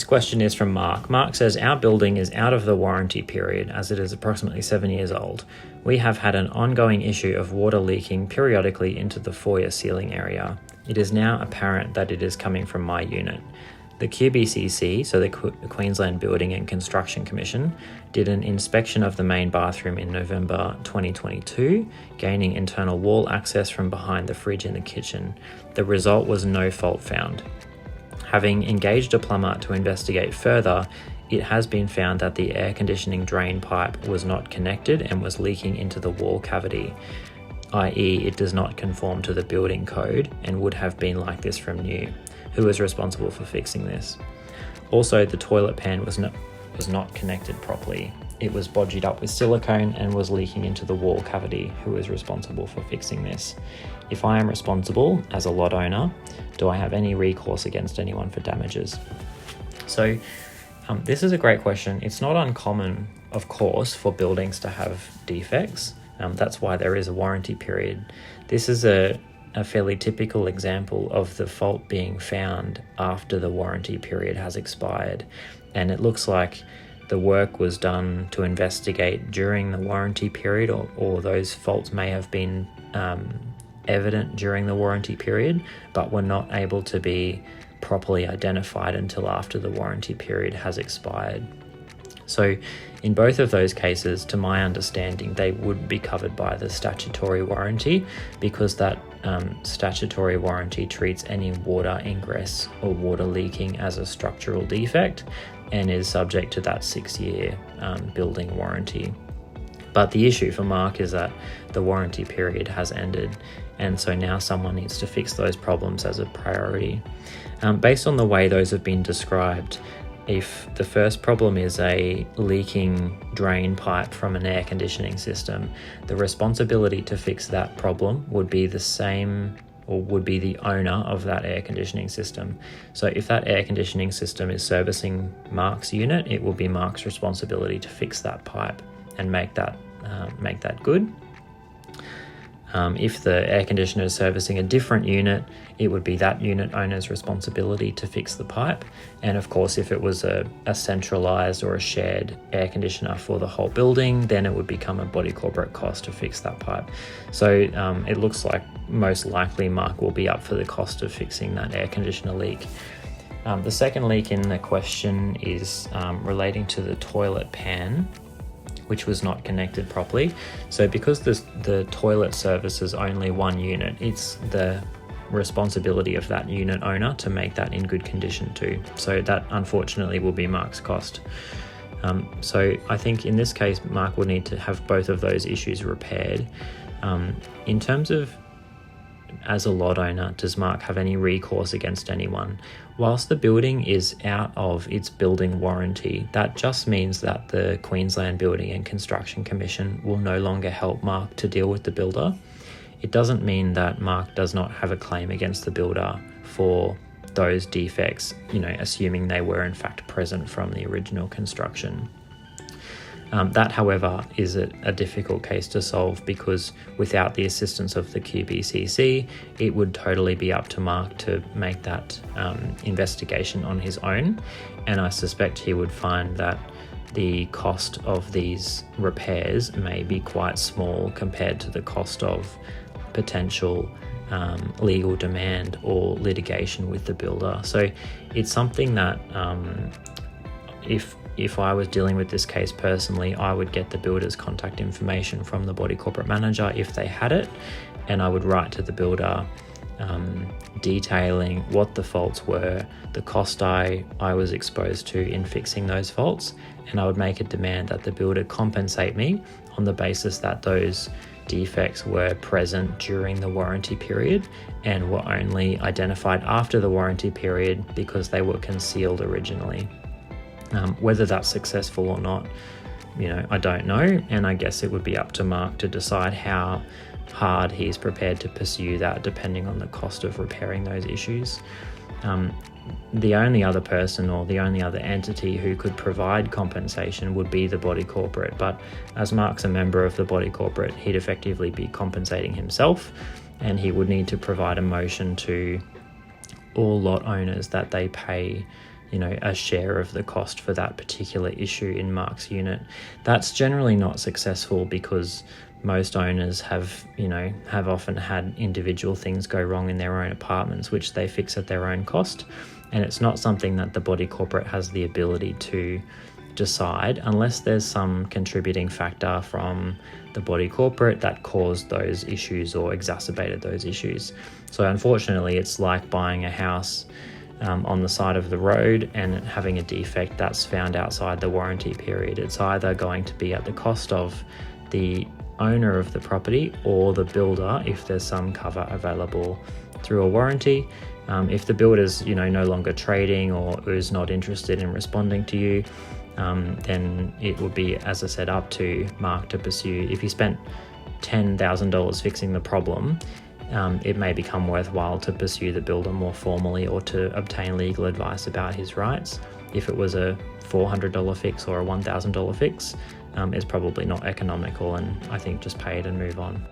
This question is from Mark. Mark says, our building is out of the warranty period as it is approximately 7 years old. We have had an ongoing issue of water leaking periodically into the foyer ceiling area. It is now apparent that it is coming from my unit. The QBCC, so the Queensland Building and Construction Commission, did an inspection of the main bathroom in November 2022, gaining internal wall access from behind the fridge in the kitchen. The result was no fault found. Having engaged a plumber to investigate further, it has been found that the air conditioning drain pipe was not connected and was leaking into the wall cavity, i.e. it does not conform to the building code and would have been like this from new. Who is responsible for fixing this? Also, the toilet pan was not connected properly. It was bodged up with silicone and was leaking into the wall cavity. Who is responsible for fixing this? If I am responsible as a lot owner, do I have any recourse against anyone for damages? So this is a great question. It's not uncommon, of course, for buildings to have defects. That's why there is a warranty period. This is a fairly typical example of the fault being found after the warranty period has expired. And it looks like the work was done to investigate during the warranty period, or those faults may have been evident during the warranty period, but were not able to be properly identified until after the warranty period has expired. So in both of those cases, to my understanding, they would be covered by the statutory warranty, because that statutory warranty treats any water ingress or water leaking as a structural defect and is subject to that 6-year building warranty. But the issue for Mark is that the warranty period has ended, and so now someone needs to fix those problems as a priority. Based on the way those have been described, if the first problem is a leaking drain pipe from an air conditioning system, the responsibility to fix that problem would be the same, or would be the owner of that air conditioning system. So if that air conditioning system is servicing Mark's unit, it will be Mark's responsibility to fix that pipe and make that good. If the air conditioner is servicing a different unit, it would be that unit owner's responsibility to fix the pipe. And of course, if it was a centralized or a shared air conditioner for the whole building, then it would become a body corporate cost to fix that pipe. So it looks like most likely Mark will be up for the cost of fixing that air conditioner leak. The second leak in the question is relating to the toilet pan, which was not connected properly. So because the toilet services only one unit, it's the responsibility of that unit owner to make that in good condition too. So that unfortunately will be Mark's cost. So I think in this case, Mark will need to have both of those issues repaired. In terms of as a lot owner, does Mark have any recourse against anyone? Whilst the building is out of its building warranty, that just means that the Queensland Building and Construction Commission will no longer help Mark to deal with the builder. It doesn't mean that Mark does not have a claim against the builder for those defects, assuming they were in fact present from the original construction. That, however, is a difficult case to solve, because without the assistance of the QBCC, it would totally be up to Mark to make that investigation on his own. And I suspect he would find that the cost of these repairs may be quite small compared to the cost of potential legal demand or litigation with the builder. So it's something that if I was dealing with this case personally, I would get the builder's contact information from the body corporate manager if they had it, and I would write to the builder detailing what the faults were, the cost I was exposed to in fixing those faults, and I would make a demand that the builder compensate me on the basis that those defects were present during the warranty period and were only identified after the warranty period because they were concealed originally. Whether that's successful or not, I don't know, and I guess it would be up to Mark to decide how hard he's prepared to pursue that, depending on the cost of repairing those issues. The only other person or the only other entity who could provide compensation would be the body corporate, but as Mark's a member of the body corporate, he'd effectively be compensating himself, and he would need to provide a motion to all lot owners that they pay a share of the cost for that particular issue in Mark's unit. That's generally not successful because most owners have often had individual things go wrong in their own apartments, which they fix at their own cost. And it's not something that the body corporate has the ability to decide unless there's some contributing factor from the body corporate that caused those issues or exacerbated those issues. So unfortunately, it's like buying a house on the side of the road and having a defect that's found outside the warranty period. It's either going to be at the cost of the owner of the property or the builder if there's some cover available through a warranty. If the builder's no longer trading or is not interested in responding to you, then it would be, as I said, up to Mark to pursue. If you spent $10,000 fixing the problem, it may become worthwhile to pursue the builder more formally or to obtain legal advice about his rights. If it was a $400 fix or a $1,000 fix, it's probably not economical, and I think just pay it and move on.